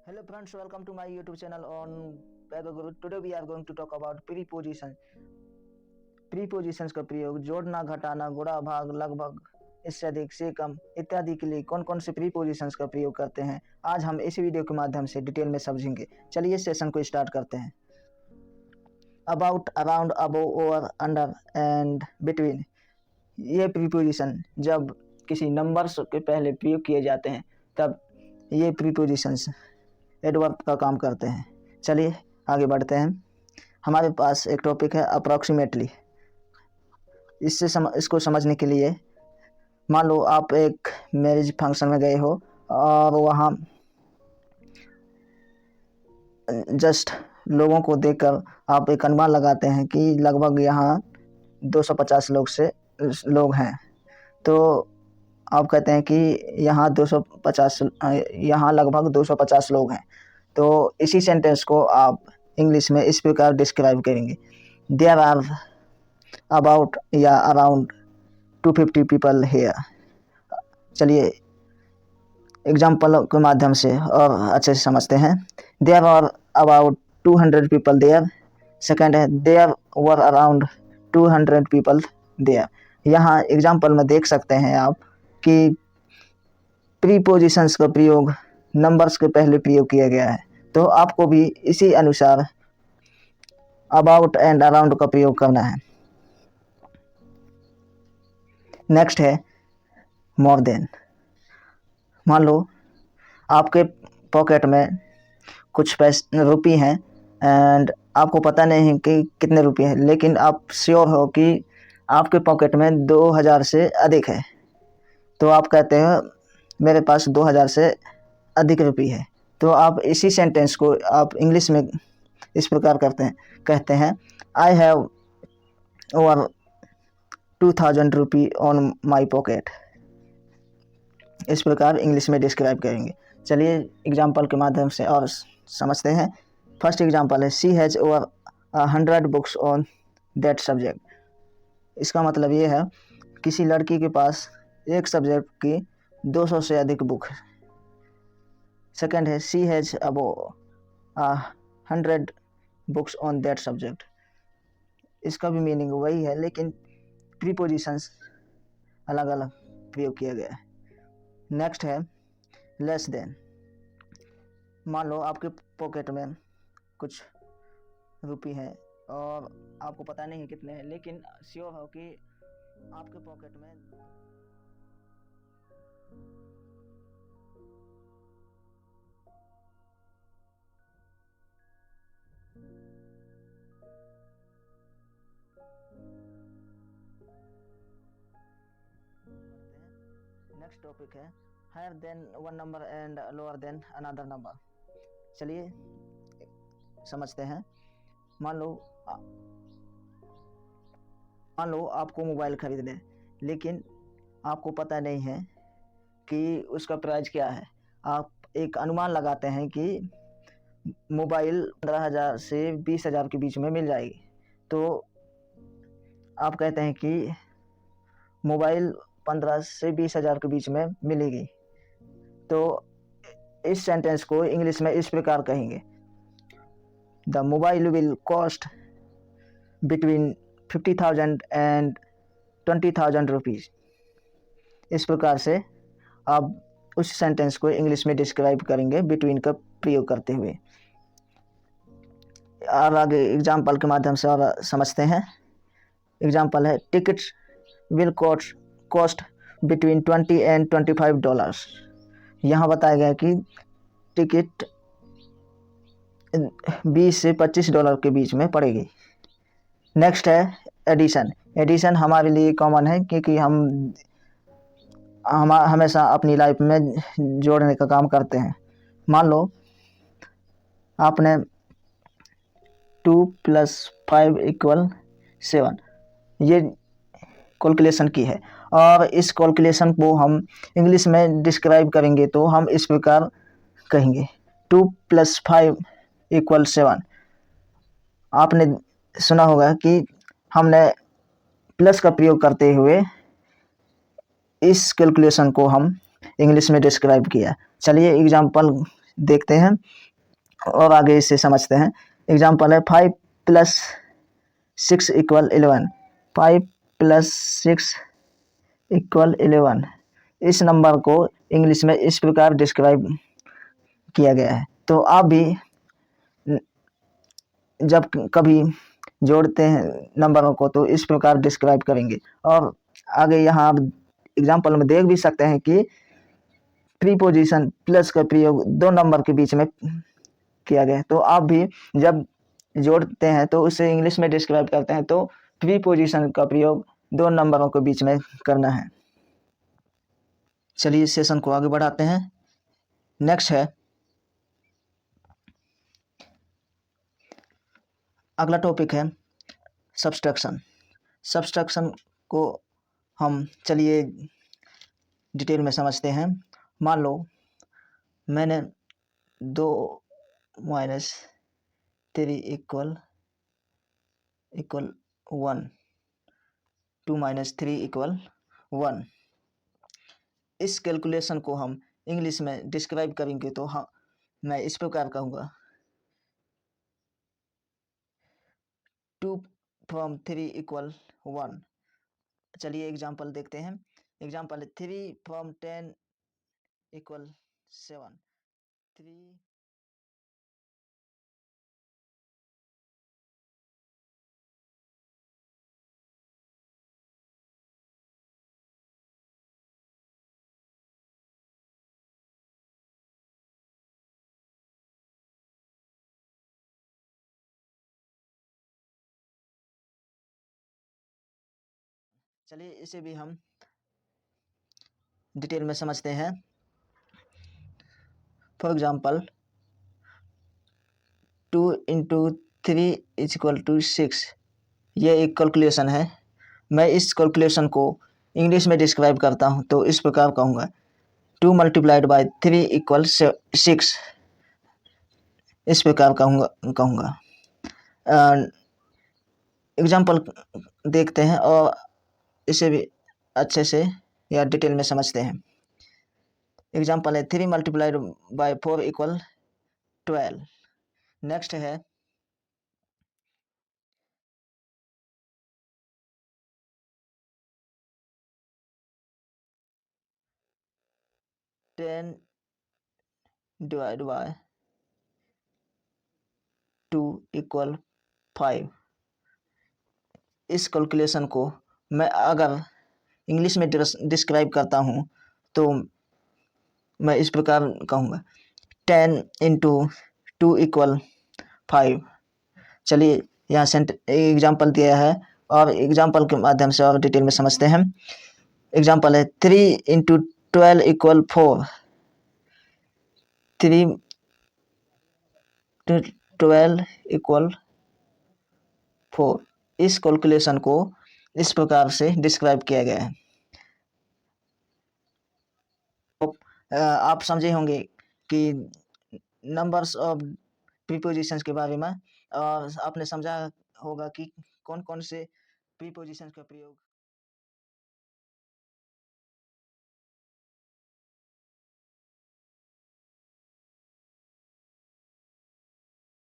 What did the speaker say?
Hello friends, welcome to my YouTube channel on Pedagoguru. Today we are going to talk about preposition. Prepositions का प्रयोग जोड़ना, घटाना, गुणा, भाग, लगभग, इससे अधिक, से कम इत्यादि के लिए कौन कौन से प्रीपोजिशंस का प्रयोग करते हैं, आज हम इस वीडियो के माध्यम से डिटेल में समझेंगे। चलिए इस सेशन को स्टार्ट करते हैं। About, around, above, over, under and between, ये प्रीपोजिशन जब किसी नंबर्स के पहले प्रयोग किए जाते हैं तब ये प्रीपोजिशंस एडवर्ब का काम करते हैं। चलिए आगे बढ़ते हैं। हमारे पास एक टॉपिक है अप्रॉक्सीमेटली। इसको समझने के लिए मान लो आप एक मैरिज फंक्शन में गए हो और वहाँ जस्ट लोगों को देखकर आप एक अनुमान लगाते हैं कि लगभग यहाँ 250 लोग हैं। तो आप कहते हैं कि यहाँ लगभग 250 लोग हैं। तो इसी सेंटेंस को आप इंग्लिश में इस प्रकार डिस्क्राइब करेंगे, देयर आर अबाउट या अराउंड 250 पीपल हेयर। चलिए एग्जाम्पल के माध्यम से और अच्छे से समझते हैं। There are about 200 people there. Second है there were around 200 people there. यहाँ एग्जाम्पल में देख सकते हैं आप कि प्रीपोजिशंस का प्रयोग नंबर्स के पहले प्रयोग किया गया है। तो आपको भी इसी अनुसार अबाउट एंड अराउंड का प्रयोग करना है। नेक्स्ट है मोर देन। मान लो आपके पॉकेट में कुछ पैसे रुपये हैं एंड आपको पता नहीं है कि कितने रुपये हैं, लेकिन आप श्योर हो कि आपके पॉकेट में 2000 से अधिक है। तो आप कहते हैं मेरे पास 2000 से अधिक रुपये है। तो आप इसी सेंटेंस को आप इंग्लिश में इस प्रकार कहते हैं आई हैव ओवर 2000 रुपये ऑन माई पॉकेट। इस प्रकार इंग्लिश में डिस्क्राइब करेंगे। चलिए एग्जाम्पल के माध्यम से और समझते हैं। फर्स्ट एग्जाम्पल है she has over 100 books on that subject. इसका मतलब ये है किसी लड़की के पास एक सब्जेक्ट की 200 से अधिक बुक है। सेकेंड है she has above 100 books on that subject. इसका भी मीनिंग वही है, लेकिन प्रीपोजिशंस अलग अलग प्रयोग किया गया है। नेक्स्ट है लेस देन। मान लो आपके पॉकेट में कुछ रुपये हैं और आपको पता नहीं है कितने हैं, लेकिन श्योर हो कि आपके पॉकेट में नेक्स्ट टॉपिक है higher than one number and lower than another number. चलिए समझते हैं। मान लो आपको मोबाइल खरीदना है, लेकिन आपको पता नहीं है कि उसका प्राइस क्या है। आप एक अनुमान लगाते हैं कि मोबाइल 15,000 से 20,000 के बीच में मिल जाएगी। तो आप कहते हैं कि मोबाइल 15 से 20,000 के बीच में मिलेगी। तो इस सेंटेंस को इंग्लिश में इस प्रकार कहेंगे, the mobile will cost between 50,000 and 20,000 rupees. इस प्रकार से आप उस सेंटेंस को इंग्लिश में डिस्क्राइब करेंगे बिटवीन का प्रयोग करते हुए। और आगे एग्जाम्पल के माध्यम से और समझते हैं। एग्जाम्पल है tickets will cost between 20 and 25 dollars. यहाँ बताया गया कि टिकट 20 से 25 डॉलर के बीच में पड़ेगी। नेक्स्ट है एडिशन। एडिशन हमारे लिए कॉमन है, क्योंकि हम हमेशा अपनी लाइफ में जोड़ने का काम करते हैं। मान लो आपने 2 + 5 = 7 ये कैलकुलेशन की है, और इस कैलकुलेशन को हम इंग्लिश में डिस्क्राइब करेंगे तो हम इस प्रकार कहेंगे 2 + 5 = 7। आपने सुना होगा कि हमने प्लस का प्रयोग करते हुए इस कैलकुलेशन को हम इंग्लिश में डिस्क्राइब किया। चलिए एग्जाम्पल देखते हैं और आगे इसे समझते हैं। एग्जाम्पल है 5 + 6 = 11। 5 + 6 = 11। इस नंबर को इंग्लिश में इस प्रकार डिस्क्राइब किया गया है। तो आप भी जब कभी जोड़ते हैं नंबरों को तो इस प्रकार डिस्क्राइब करेंगे। और आगे यहाँ आप एग्जाम्पल में देख भी सकते हैं कि प्रीपोजिशन प्लस का प्रयोग दो नंबर के बीच में किया गया है। तो आप भी जब जोड़ते हैं तो उसे इंग्लिश में डिस्क्राइब करते हैं तो प्रीपोजिशन का प्रयोग दो नंबरों के बीच में करना है। चलिए इस सेशन को आगे बढ़ाते हैं। नेक्स्ट है, अगला टॉपिक है सब्सट्रैक्शन। सब्सट्रैक्शन को हम चलिए डिटेल में समझते हैं। मान लो मैंने 2 - 3 = 1, 2 - 3 = 1। इस कैलकुलेशन को हम इंग्लिश में डिस्क्राइब करेंगे तो हाँ मैं इस प्रकार कहूँगा 2 from 3 = 1। चलिए एग्जाम्पल देखते हैं। Example 3 from 10 = 7। 3 चलिए इसे भी हम डिटेल में समझते हैं। For example 2 × 3 = 6। ये एक कैलकुलेशन है। मैं इस कैलकुलेशन को इंग्लिश में डिस्क्राइब करता हूँ तो इस प्रकार कहूँगा 2 × 3 = 6। इस प्रकार कहूँगा। एग्जाम्पल देखते हैं और इसे भी अच्छे से या डिटेल में समझते हैं। एग्जाम्पल है 3 × 4 = 12। नेक्स्ट है 10 / 2 = 5। इस कैलकुलेशन को मैं अगर इंग्लिश में डिस्क्राइब करता हूँ तो मैं इस प्रकार कहूँगा 10 × 2 = 5। चलिए यहाँ एग्जाम्पल दिया है और एग्जाम्पल के माध्यम से और डिटेल में समझते हैं। एग्जाम्पल है 3 × 12 = 4। 3 × 12 = 4। इस कैलकुलेशन को इस प्रकार से डिस्क्राइब किया गया है। आप समझे होंगे कि नंबर्स ऑफ प्रीपोजिशंस के बारे में और आपने समझा होगा कि कौन कौन से प्रीपोजिशंस का प्रयोग